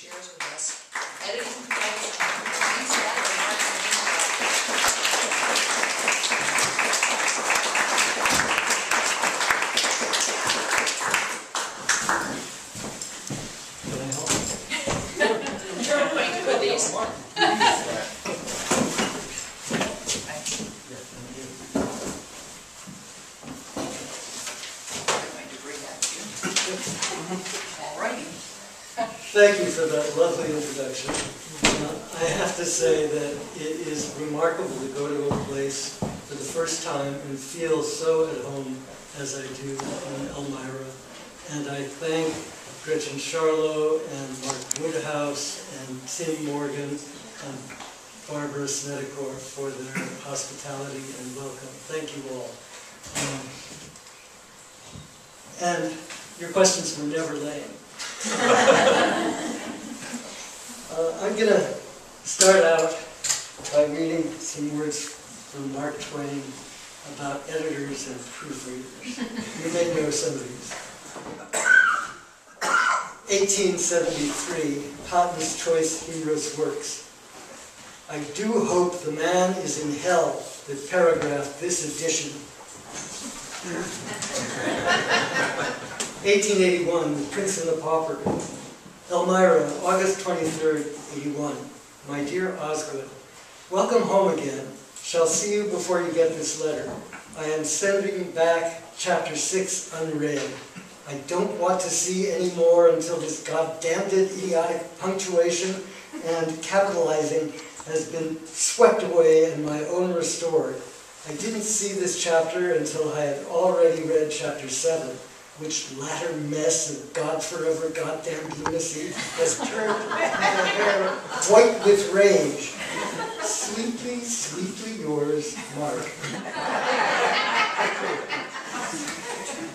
shares with us. Editing compliance means that the Mark Can I help? You're going to put these. Thank you for that lovely introduction. I have to say that it is remarkable to go to a place for the first time and feel so at home as I do in Elmira. And I thank Gretchen Charlot and Mark Woodhouse and Tim Morgan and Barbara Snedecor for their hospitality and welcome. Thank you all. And your questions were never lame. I'm going to start out by reading some words from Mark Twain about editors and proofreaders. You may know some of these. 1873, Cotton's Choice Humorous Works. I do hope the man is in hell that paragraphed this edition. 1881, The Prince and the Pauper. Elmira, August 23rd, 81. My dear Osgood, welcome home again. Shall see you before you get this letter. I am sending back chapter 6 unread. I don't want to see any more until this goddamned idiotic punctuation and capitalizing has been swept away and my own restored. I didn't see this chapter until I had already read chapter 7. Which latter mess of God forever goddamn lunacy has turned my hair white with rage. Sweetly, sweetly yours, Mark.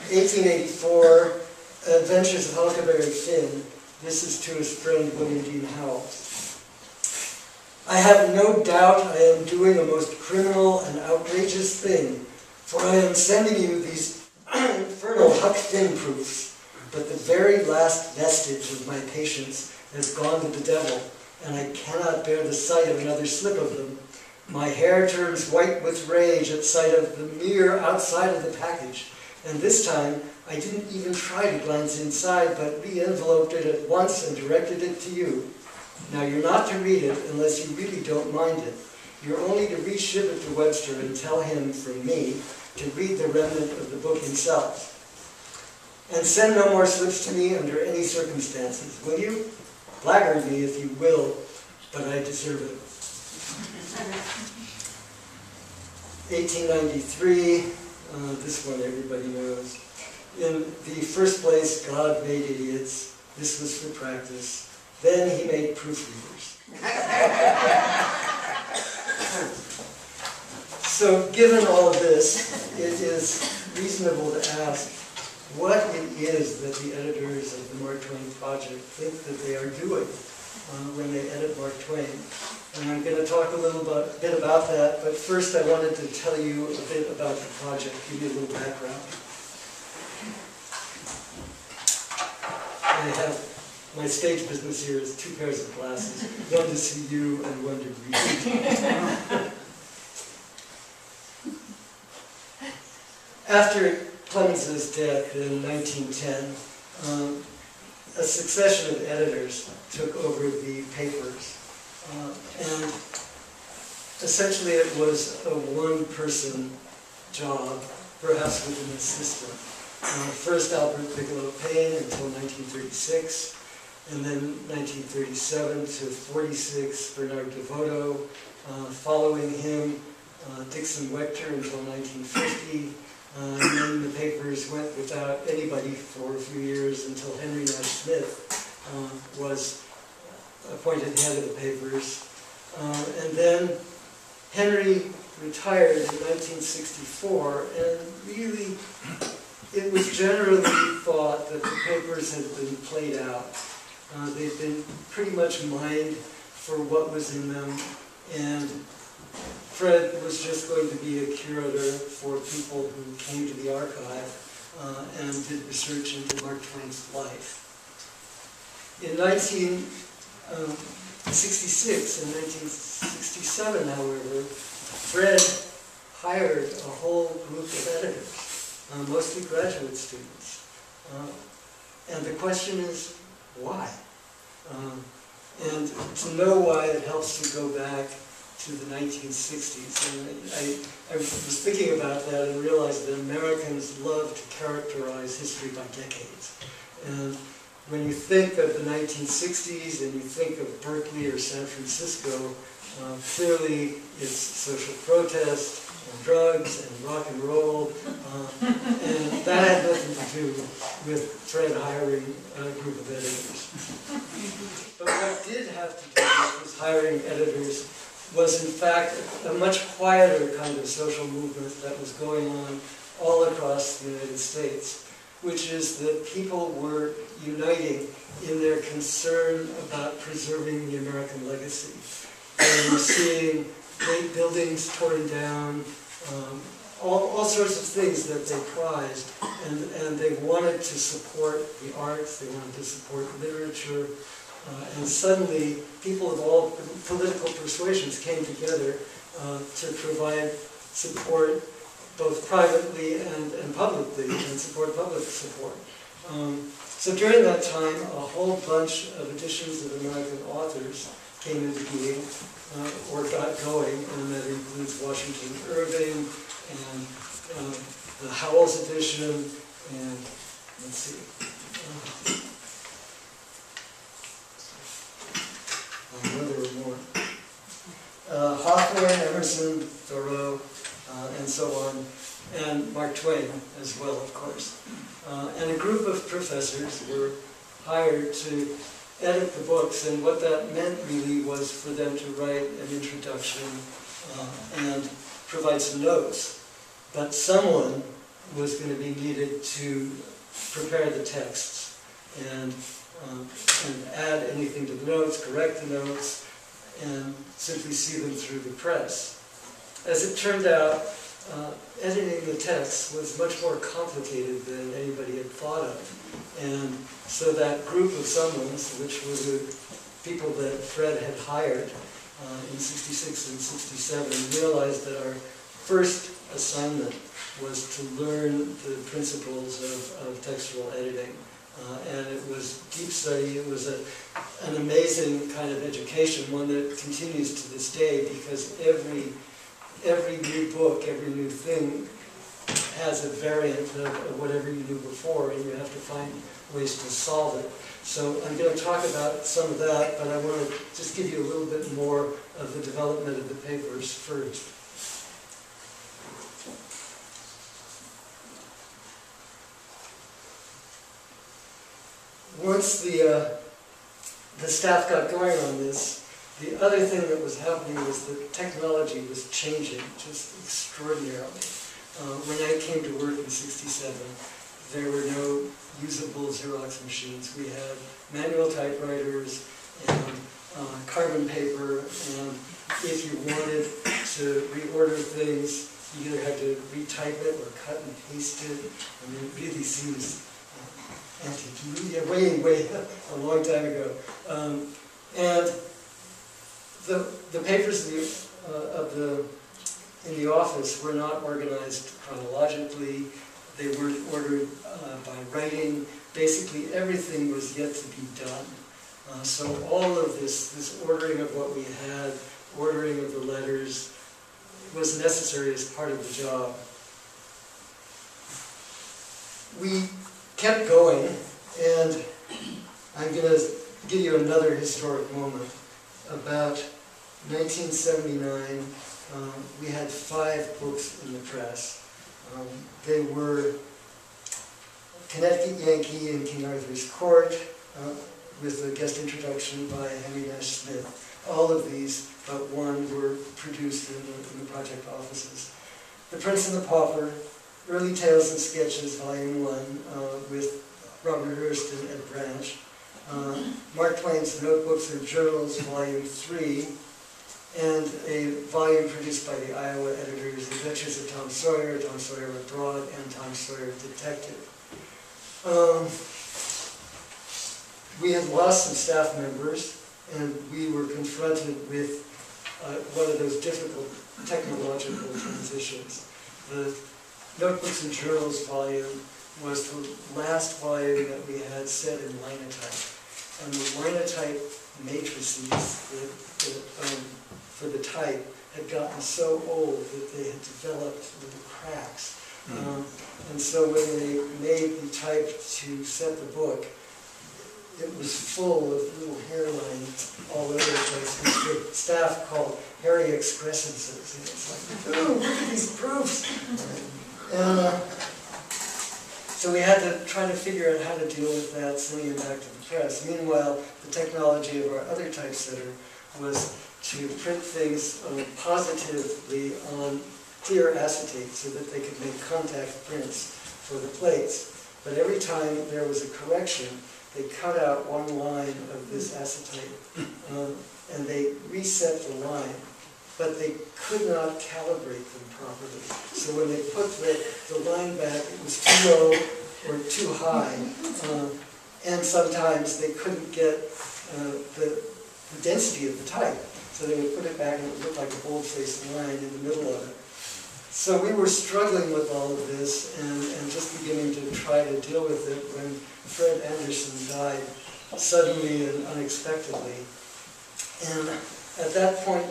1884, Adventures of Huckleberry Finn. This is to his friend William Dean Howell. I have no doubt I am doing a most criminal and outrageous thing, for I am sending you these infernal Huck Finn proofs, but the very last vestige of my patience has gone to the devil, and I cannot bear the sight of another slip of them. My hair turns white with rage at sight of the mere outside of the package, and this time I didn't even try to glance inside, but re-enveloped it at once and directed it to you. Now you're not to read it unless you really don't mind it. You're only to re-ship it to Webster and tell him, from me, to read the remnant of the book himself. And send no more slips to me under any circumstances, will you? Blackguard me if you will, but I deserve it. 1893, this one everybody knows. In the first place, God made idiots. This was for practice. Then he made proofreaders. So, given all of this, it is reasonable to ask what it is that the editors of the Mark Twain Project think that they are doing when they edit Mark Twain. And I'm going to talk a bit about that, but first I wanted to tell you a bit about the project, give you a little background. I have my stage business here is 2 pairs of glasses, one to see you and one to read. After Clemens's death in 1910, a succession of editors took over the papers. And essentially it was a one-person job, perhaps with an assistant. First Albert Bigelow Payne until 1936, and then 1937 to 46, Bernard DeVoto. Following him, Dixon Wechter until 1950. And then the papers went without anybody for a few years until Henry Nash Smith was appointed head of the papers. And then Henry retired in 1964, and really it was generally thought that the papers had been played out. They'd been pretty much mined for what was in them, and Fred was just going to be a curator for people who came to the archive and did research into Mark Twain's life. In 1966 and 1967, however, Fred hired a whole group of editors, mostly graduate students. And the question is, why? And to know why, it helps to go back to the 1960s. And I was thinking about that and realized that Americans love to characterize history by decades. And when you think of the 1960s and you think of Berkeley or San Francisco, clearly it's social protest and drugs and rock and roll, and that had nothing to do with Fred hiring a group of editors. But what did have to do with his hiring editors was in fact a much quieter kind of social movement that was going on all across the United States, which is that people were uniting in their concern about preserving the American legacy. They were seeing great buildings torn down, all sorts of things that they prized, and they wanted to support the arts, they wanted to support literature, and suddenly people of all political persuasions came together to provide support both privately and publicly, and support public support. So during that time, a whole bunch of editions of American authors came into being, or got going, and that includes Washington Irving, and the Howells edition, and let's see, there were more. Hawthorne, Emerson, Thoreau, and so on, and Mark Twain as well, of course. And a group of professors were hired to edit the books, and what that meant really was for them to write an introduction and provide some notes. But someone was going to be needed to prepare the texts and add anything to the notes, correct the notes, and simply see them through the press. As it turned out, editing the text was much more complicated than anybody had thought of. And so that group of someones, which were the people that Fred had hired in 66 and 67, realized that our first assignment was to learn the principles of textual editing. And it was deep study. It was an amazing kind of education, one that continues to this day, because every new book, every new thing has a variant of whatever you knew before, and you have to find ways to solve it. So I'm going to talk about some of that, but I want to just give you a little bit more of the development of the papers first. Once the staff got going on this, the other thing that was happening was that technology was changing just extraordinarily. When I came to work in 67, there were no usable Xerox machines. We had manual typewriters and carbon paper, and if you wanted to reorder things, you either had to retype it or cut and paste it. I mean, it really seems antique, way a long time ago. And the papers in the office were not organized chronologically. They weren't ordered by writing. Basically, everything was yet to be done. So all of this ordering of what we had, ordering of the letters, was necessary as part of the job. We kept going, and I'm going to give you another historic moment. About 1979, we had 5 books in the press. They were Connecticut Yankee in King Arthur's Court, with a guest introduction by Henry Nash Smith. All of these, but one, were produced in the project offices. The Prince and the Pauper, Early Tales and Sketches, Volume 1, with Robert Hurst and Ed Branch. Mark Twain's Notebooks and Journals, Volume 3, and a volume produced by the Iowa editors, Adventures of Tom Sawyer Abroad, and Tom Sawyer Detective. We had lost some staff members, and we were confronted with one of those difficult technological transitions. The Notebooks and Journals volume was the last volume that we had set in linotype. And the linotype matrices for the type had gotten so old that they had developed little cracks. And so when they made the type to set the book, it was full of little hairlines all over the place, which the staff called hairy excrescences. And it's like, ooh, look at these proofs! And so we had to try to figure out how to deal with that, sending it back to the press. Meanwhile, the technology of our other typesetter was to print things positively on clear acetate so that they could make contact prints for the plates. But every time there was a correction, they cut out one line of this acetate and they reset the line, but they could not calibrate them properly. So when they put the line back, it was too low or too high, and sometimes they couldn't get the density of the type. So they would put it back and it would look like a bold-faced line in the middle of it. So we were struggling with all of this and just beginning to try to deal with it when Fred Anderson died suddenly and unexpectedly. And at that point,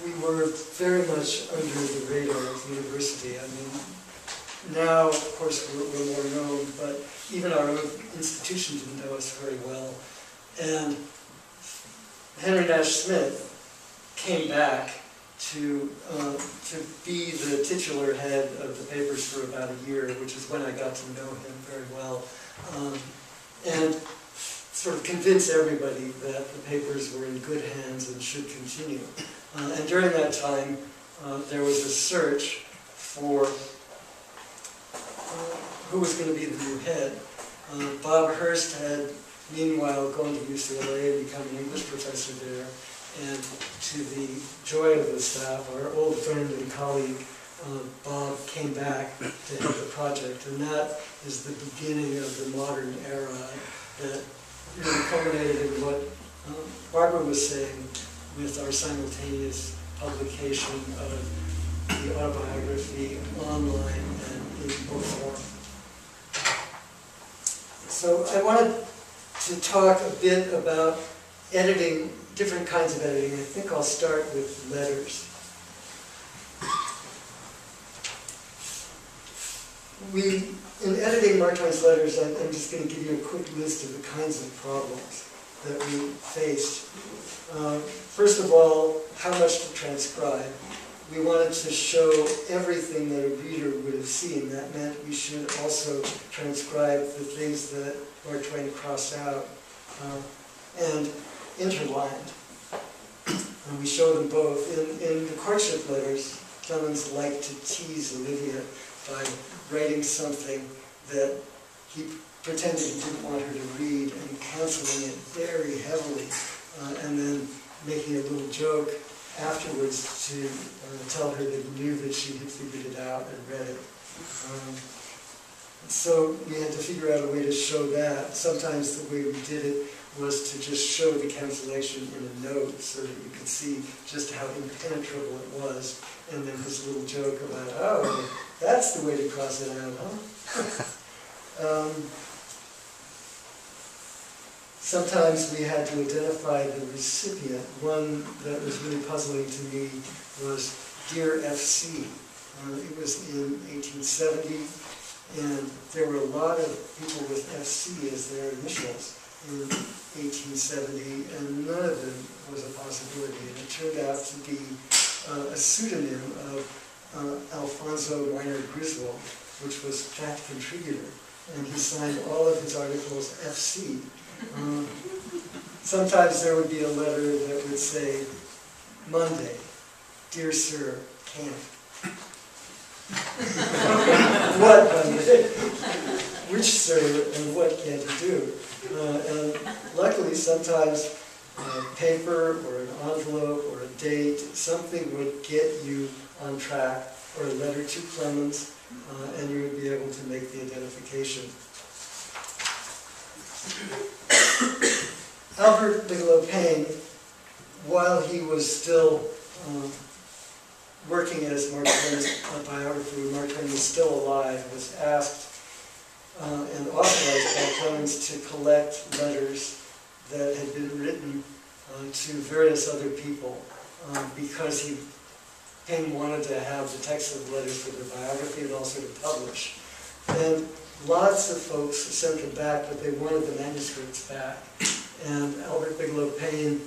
we were very much under the radar of the university. I mean, now, of course, we're more known, but even our own institution didn't know us very well. And Henry Nash Smith came back to be the titular head of the papers for about a year, which is when I got to know him very well, and sort of convince everybody that the papers were in good hands and should continue. And during that time, there was a search for who was going to be the new head. Bob Hurst had meanwhile gone to UCLA and become an English professor there. And to the joy of the staff, our old friend and colleague, Bob, came back to head the project. And that is the beginning of the modern era that really culminated in what Barbara was saying with our simultaneous publication of the autobiography online and in book form. So I wanted to talk a bit about editing, different kinds of editing. I think I'll start with letters. In editing Mark Twain's letters, I'm just going to give you a quick list of the kinds of problems that we faced. First of all, how much to transcribe. We wanted to show everything that a reader would have seen. That meant we should also transcribe the things that Mark Twain crossed out and interlined. And we show them both. In the courtship letters, Clemens liked to tease Olivia by writing something that he pretended he didn't want her to read and canceling it very heavily, and then making a little joke afterwards to tell her that he knew that she had figured it out and read it. So we had to figure out a way to show that. Sometimes the way we did it was to just show the cancellation in a note so that you could see just how impenetrable it was, and then his little joke about, oh, that's the way to cross it out, huh? Sometimes we had to identify the recipient. One that was really puzzling to me was Dear FC. It was in 1870, and there were a lot of people with FC as their initials in 1870, and none of them was a possibility. And it turned out to be a pseudonym of Alfonso Weiner Griswold, which was fact contributor, and he signed all of his articles FC. Sometimes there would be a letter that would say, Monday, Dear Sir, can't. What Monday? Which sir and what can't you do? And luckily sometimes paper or an envelope or a date, something would get you on track, or a letter to Clemens, and you would be able to make the identification. Albert Bigelow Paine, while he was still working as Mark Twain's biographer, Mark Twain was still alive, was asked and authorized by Clemens to collect letters that had been written to various other people because Paine wanted to have the text of the letters for their biography and also to publish. And lots of folks sent them back, but they wanted the manuscripts back. And Albert Bigelow Paine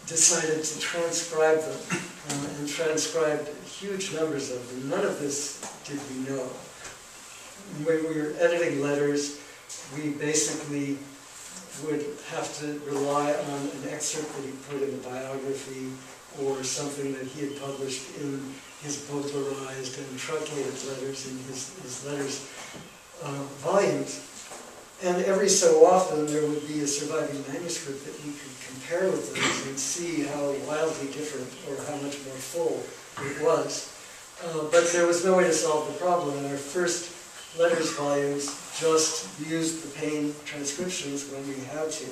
decided to transcribe them and transcribed huge numbers of them. None of this did we know. When we were editing letters, we basically would have to rely on an excerpt that he put in the biography or something that he had published in his bowdlerized and truncated letters in his letters volumes. And every so often there would be a surviving manuscript that we could compare with those and see how wildly different or how much more full it was. But there was no way to solve the problem, and our first letters volumes just used the Paine transcriptions when we had to.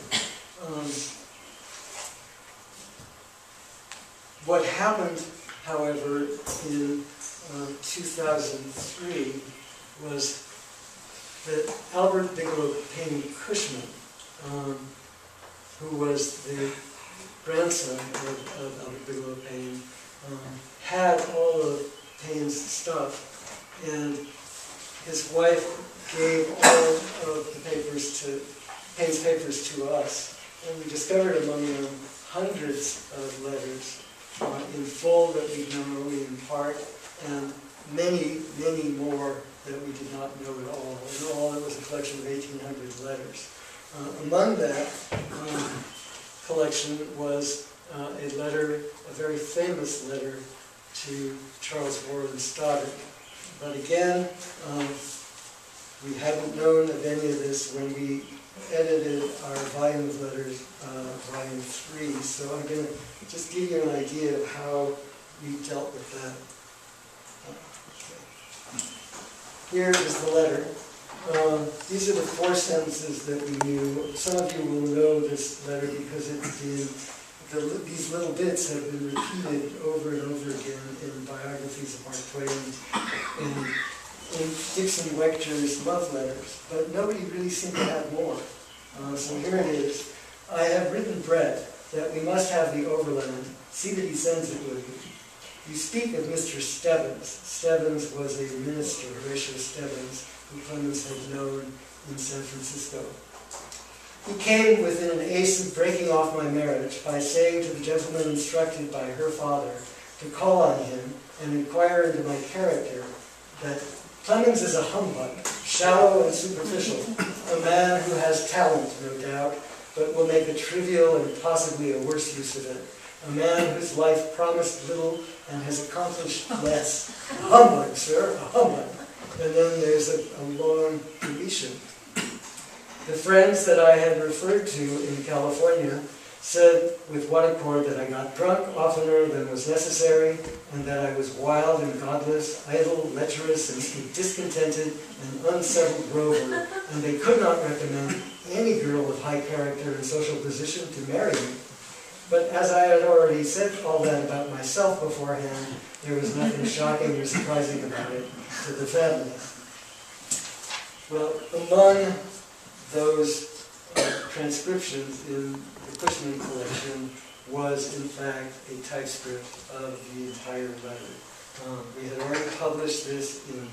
What happened, however, in 2003 was that Albert Bigelow Paine Cushman, who was the grandson of Albert Bigelow Paine, had all of Paine's stuff, and his wife gave all of the Paine's papers to us, and we discovered among them hundreds of letters, in full that we know, in part, and many, many more that we did not know at all. In all, it was a collection of 1,800 letters. Among that collection was a letter, a very famous letter to Charles Warren Stoddard. But again, we hadn't known of any of this when we edited our volume of letters, volume 3. So I'm going to just give you an idea of how we dealt with that. Here is the letter. These are the 4 sentences that we knew. Some of you will know this letter because these little bits have been repeated over and over again in biographies of Mark Twain and in Dixon Wechter's love letters, but nobody really seemed to have more. So here it is. I have written Brett that we must have the overland. See that he sends it with you. You speak of Mr. Stebbins. Stebbins was a minister, Horatio Stebbins, who Clemens had known in San Francisco. He came within an ace of breaking off my marriage by saying to the gentleman instructed by her father to call on him and inquire into my character that Clemens is a humbug, shallow and superficial, a man who has talent, no doubt, but will make a trivial and possibly a worse use of it, a man whose life promised little and has accomplished less. A humbug, sir, a humbug. And then there's a long deletion. The friends that I had referred to in California said with one accord that I got drunk oftener than was necessary, and that I was wild and godless, idle, lecherous, and discontented, and unsettled rover, and they could not recommend any girl of high character and social position to marry me. But as I had already said all that about myself beforehand, there was nothing shocking or surprising about it to the family. Well, among those transcriptions in the Cushman collection was, in fact, a typescript of the entire letter. We had already published this in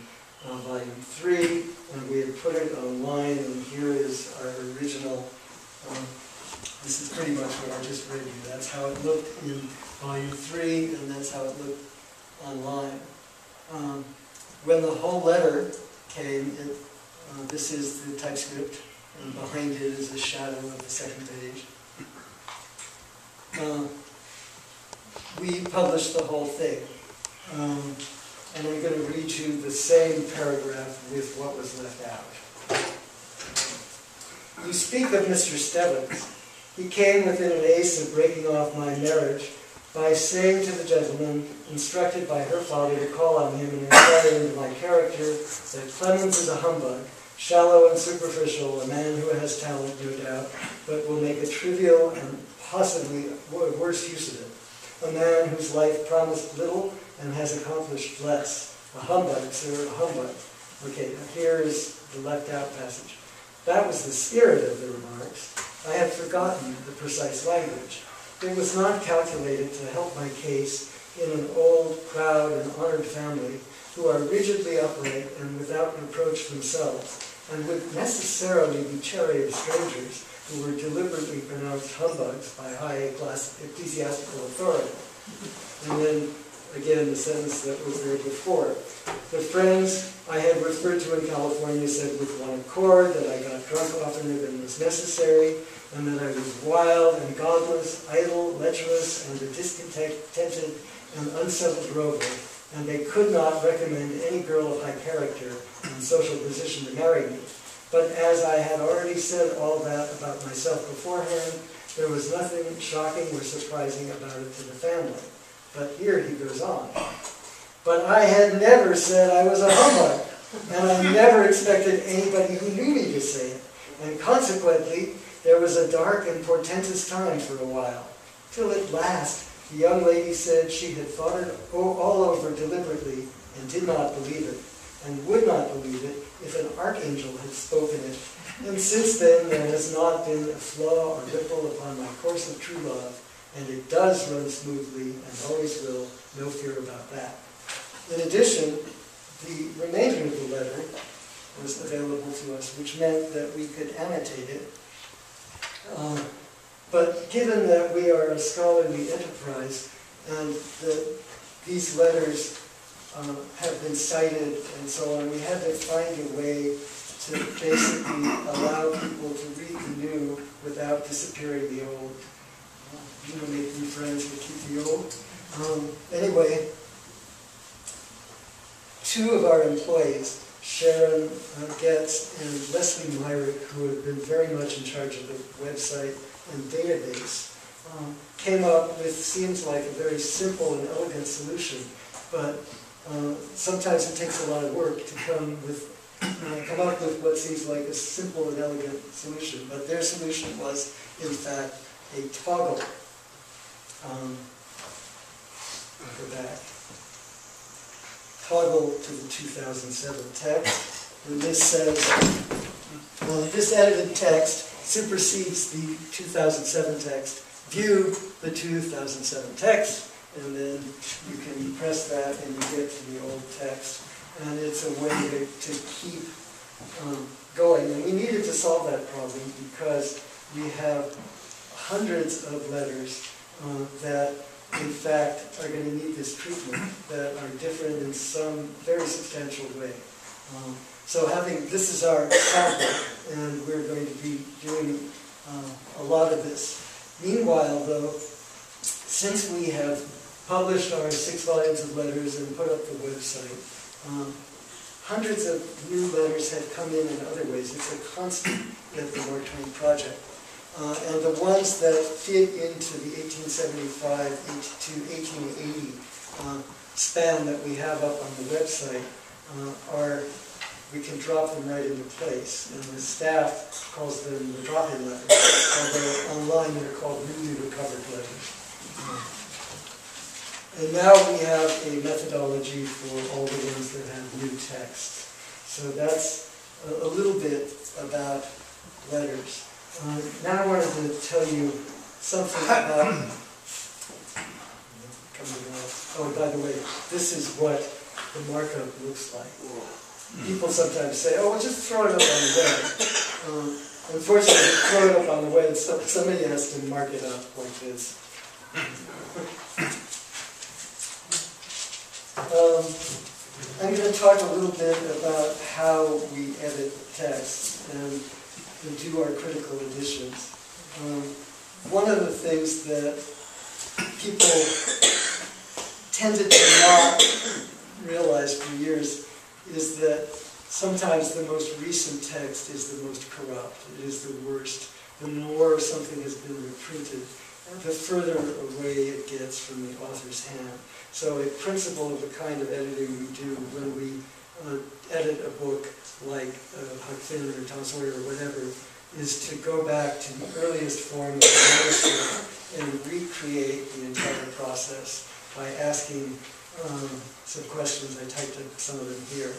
volume 3, and we had put it online, and here is our original. This is pretty much what I just read you. That's how it looked in volume 3, and that's how it looked online. When the whole letter came, this is the typescript, and behind it is a shadow of the second page. We published the whole thing. And I'm going to read you the same paragraph with what was left out. You speak of Mr. Stebbins. He came within an ace of breaking off my marriage by saying to the gentleman, instructed by her father to call on him and inquire into my character, that Clemens is a humbug, Shallow and superficial, a man who has talent, no doubt, but will make a trivial and possibly worse use of it. A man whose life promised little and has accomplished less. A humbug, sir, a humbug. Okay, now here is the left out passage. That was the spirit of the remarks. I had forgotten the precise language. It was not calculated to help my case in an old, proud, and honored family who are rigidly upright and without reproach themselves, and would necessarily be chary of strangers who were deliberately pronounced humbugs by high-class ecclesiastical authority. And then, again, the sentence that was there before. The friends I had referred to in California said with one accord that I got drunk oftener than was necessary, and that I was wild and godless, idle, lecherous, and a discontented and unsettled rover, and they could not recommend any girl of high character and social position to marry me. But as I had already said all that about myself beforehand, there was nothing shocking or surprising about it to the family. But here he goes on. But I had never said I was a humbug, and I never expected anybody who knew me to say it. And consequently, there was a dark and portentous time for a while, till at last the young lady said she had thought it all over deliberately and did not believe it, and would not believe it if an archangel had spoken it. And since then there has not been a flaw or ripple upon my course of true love, and it does run smoothly and always will, no fear about that. In addition, the remainder of the letter was available to us, which meant that we could annotate it. But given that we are a scholarly enterprise and that these letters have been cited and so on, we had to find a way to basically allow people to read the new without disappearing the old. You know, make new friends but keep the old. Anyway, two of our employees, Sharon Getz and Leslie Myrick, who have been very much in charge of the website and database, came up with, seems like, a very simple and elegant solution, but sometimes it takes a lot of work to come up with what seems like a simple and elegant solution. But their solution was, in fact, a toggle. Go back. Toggle to the 2007 text, and this says, this edited text supersedes the 2007 text. View the 2007 text, and then you can press that and you get to the old text. And it's a way to keep going. And we needed to solve that problem because we have hundreds of letters that in fact are going to need this treatment, that are different in some very substantial way. So this is our sample, and we're going to be doing a lot of this. Meanwhile, though, since we have published our 6 volumes of letters and put up the website, hundreds of new letters have come in other ways. It's a constant at the Mark Twain Project. And the ones that fit into the 1875 to 1880 span that we have up on the website we can drop them right into place. And the staff calls them the drop-in letters, although online they're called newly recovered letters. And now we have a methodology for all the ones that have new text. So that's a little bit about letters. Now I wanted to tell you something about... Oh, by the way, this is what the markup looks like. People sometimes say, oh, well, just throw it up on the web. Unfortunately, throw it up on the web, somebody has to mark it up like this. I'm going to talk a little bit about how we edit text and do our critical editions. One of the things that people tended to not realize for years is that sometimes the most recent text is the most corrupt. It is the worst. The more something has been reprinted, the further away it gets from the author's hand. So a principle of the kind of editing we do when we edit a book like Huck Finn or Tom Sawyer or whatever, is to go back to the earliest form of the manuscript and recreate the entire process by asking some questions. I typed up some of them here.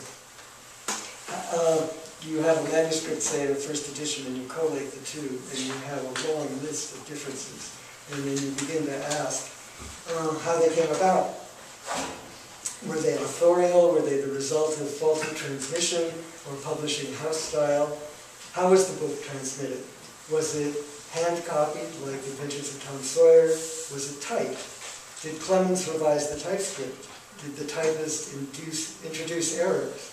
You have a manuscript, say, in a first edition, and you collate the two, and you have a long list of differences. And then you begin to ask how they came about. Were they authorial? Were they the result of faulty transmission or publishing house style? How was the book transmitted? Was it hand-copied, like the Adventures of Tom Sawyer? Was it typed? Did Clemens revise the typescript? Did the typist introduce errors?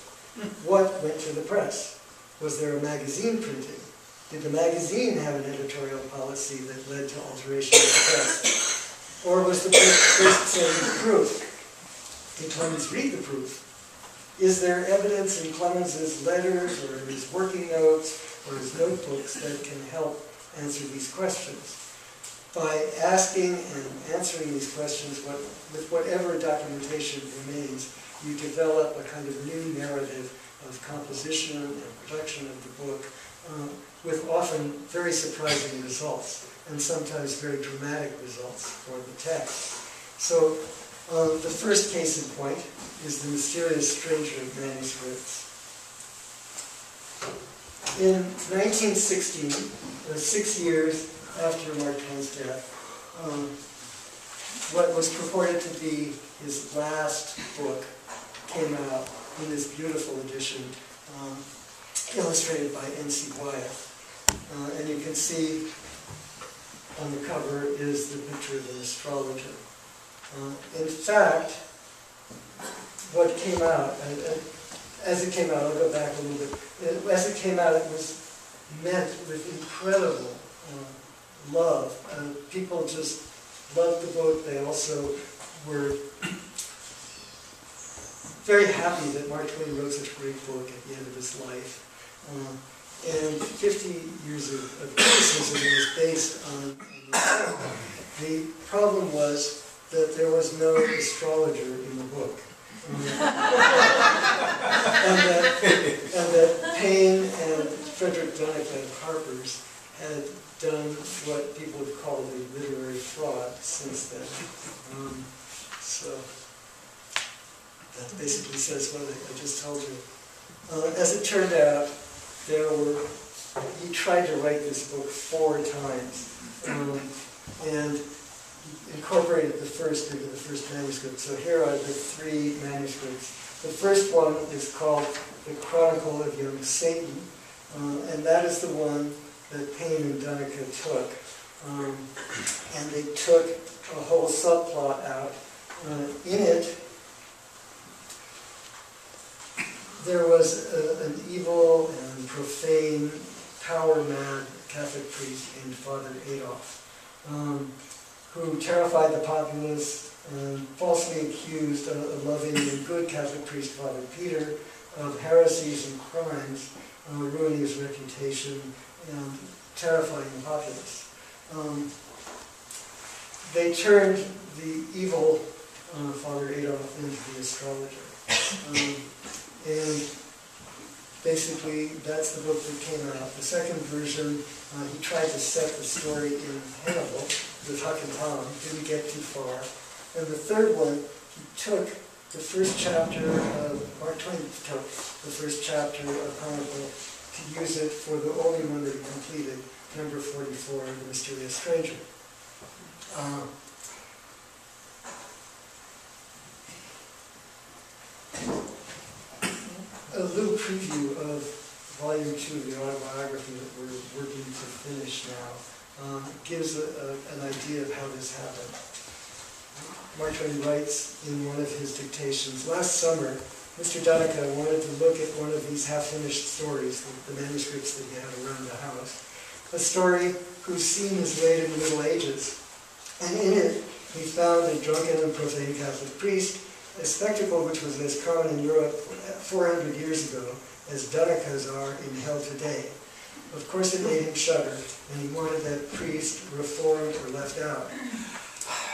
What went to the press? Was there a magazine printing? Did the magazine have an editorial policy that led to alteration of the text? Or was the book first sent to proof? Did Clemens read the proof? Is there evidence in Clemens's letters or in his working notes or his notebooks that can help answer these questions? By asking and answering these questions with whatever documentation remains, you develop a kind of new narrative of composition and production of the book with often very surprising results and sometimes very dramatic results for the text. So the first case in point is the Mysterious Stranger Manuscripts. In 1916, 6 years after Mark Twain's death, what was purported to be his last book came out in this beautiful edition, illustrated by N.C. Wyeth. And you can see on the cover is the picture of an astrologer. In fact, what came out, as it came out, I'll go back a little bit, as it came out, it was met with incredible love. People just loved the book. They also were very happy that Mark Twain wrote such a great book at the end of his life. And 50 years of criticism was based on the problem was that there was no astrologer in the book. and that Payne and Frederick Dunnick at Harper's had done what people would call a literary fraud since then. So that basically says what I just told you. As it turned out, he tried to write this book 4 times, and he incorporated the first into the first manuscript. So here are the 3 manuscripts. The first one is called The Chronicle of Young Satan, and that is the one that Payne and Dunnick took. And they took a whole subplot out. In it, there was an evil and profane, power-mad Catholic priest named Father Adolf, who terrified the populace and falsely accused a loving and good Catholic priest, Father Peter, of heresies and crimes, ruining his reputation and terrifying the populace. They turned the evil Father Adolf into the astrologer. And basically, that's the book that came out. The second version, he tried to set the story in Hannibal with Huck and Tom. Didn't get too far. And the third one, he took the first chapter of, Mark Twain took the first chapter of Hannibal to use it for the only one that he completed, number 44, The Mysterious Stranger. A little preview of Volume 2, the autobiography that we're working to finish now, gives an idea of how this happened. Mark Twain writes in one of his dictations, last summer, Mr. Dunnick wanted to look at one of these half-finished stories, the manuscripts that he had around the house, a story whose scene is laid in the Middle Ages. And in it, he found a drunken and profane Catholic priest, a spectacle which was as common in Europe 400 years ago as Dunnick's are in hell today. Of course it made him shudder, and he wanted that priest reformed or left out.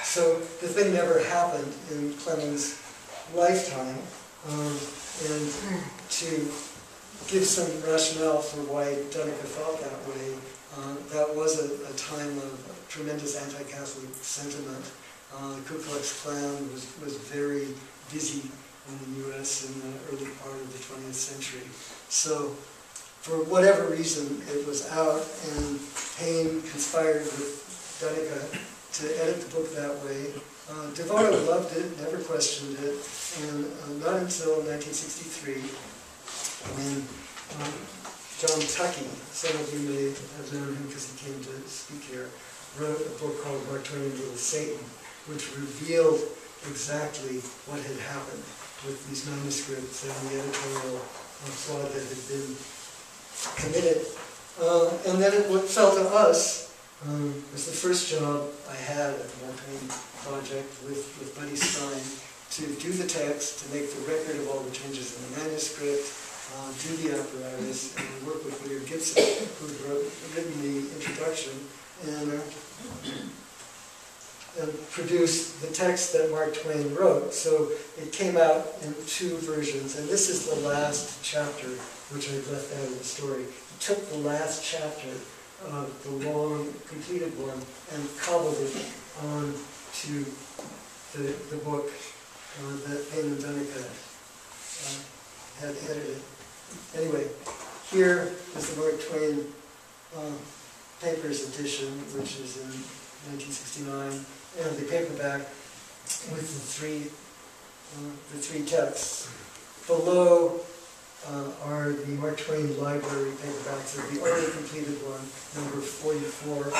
So the thing never happened in Clemens' lifetime, And to give some rationale for why Dunica felt that way, that was a time of tremendous anti-Catholic sentiment. The Ku Klux Klan was very busy in the U.S. in the early part of the 20th century. So, for whatever reason, it was out, and Paine conspired with Dunica to edit the book that way. Devoto loved it, never questioned it, and not until 1963, when John Tuckey, some of you may have known him because he came to speak here, wrote a book called Mark Twain and Little Satan, which revealed exactly what had happened with these manuscripts and the editorial fraud that had been committed. And then what fell to us was the first job I had at the Mark Twain Project with Buddy Stein, to do the text, to make the record of all the changes in the manuscript, do the apparatus, and work with William Gibson, who had written the introduction, and produce the text that Mark Twain wrote. So it came out in 2 versions, and this is the last chapter, which I left out of the story. He took the last chapter of the long, completed one, and cobbled it on to the book that Paine and Dunica had edited. Anyway, here is the Mark Twain Papers edition, which is in 1969, and the paperback with the three texts. Below are the Mark Twain Library paperbacks of the already completed one, number 44,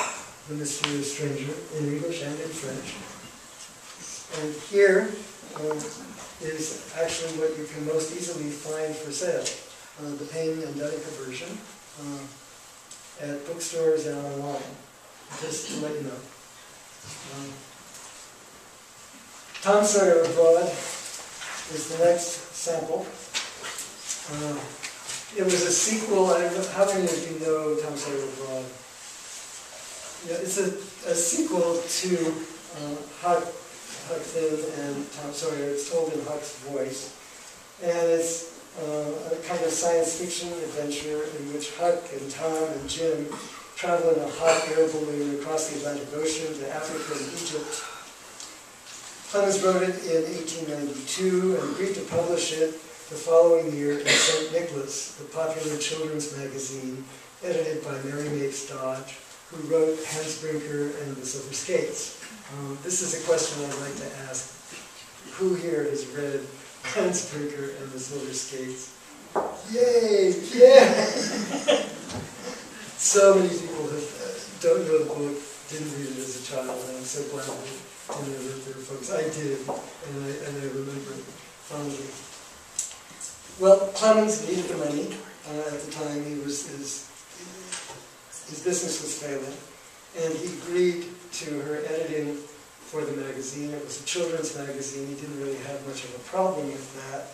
The Mysterious Stranger, in English and in French. And here is actually what you can most easily find for sale, the Paine and Dunica version, at bookstores and online, just to let you know. Tom Sawyer Abroad is the next sample. It was a sequel. How many of you know Tom Sawyer Abroad? Yeah, it's a sequel to Huck Finn and Tom Sawyer. It's told in Huck's voice. And it's a kind of science fiction adventure in which Huck and Tom and Jim travel in a hot air balloon across the Atlantic Ocean to Africa and Egypt. Clemens wrote it in 1892 and agreed to publish it the following year in St. Nicholas, the popular children's magazine edited by Mary Mapes Dodge, who wrote Hans Brinker and the Silver Skates. This is a question I'd like to ask. Who here has read Hans Brinker and the Silver Skates? Yay! Yeah! So many people don't know the book, didn't read it as a child, and I'm so glad that there were folks. I did, and I remember it fondly. Well, Clemens needed the money at the time. His business was failing, and he agreed to her editing for the magazine. It was a children's magazine. He didn't really have much of a problem with that.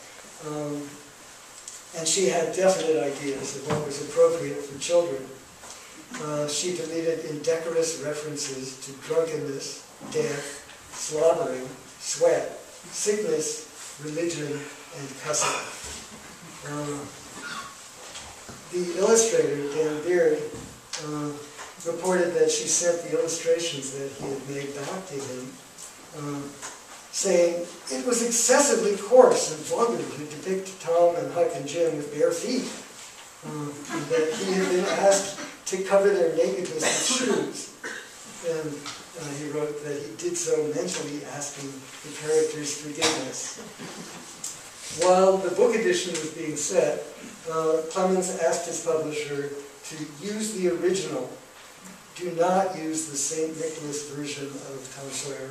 And she had definite ideas of what was appropriate for children. She deleted indecorous references to drunkenness, death, slobbering, sweat, sickness, religion, and cussing. The illustrator, Dan Beard, reported that she sent the illustrations that he had made back to him, saying it was excessively coarse and vulgar to depict Tom and Huck and Jim with bare feet, that he had been asked to cover their nakedness with shoes. And he wrote that he did so mentally asking the characters' forgiveness. While the book edition was being set, Clemens asked his publisher to use the original. Do not use the St. Nicholas version of Tom Sawyer.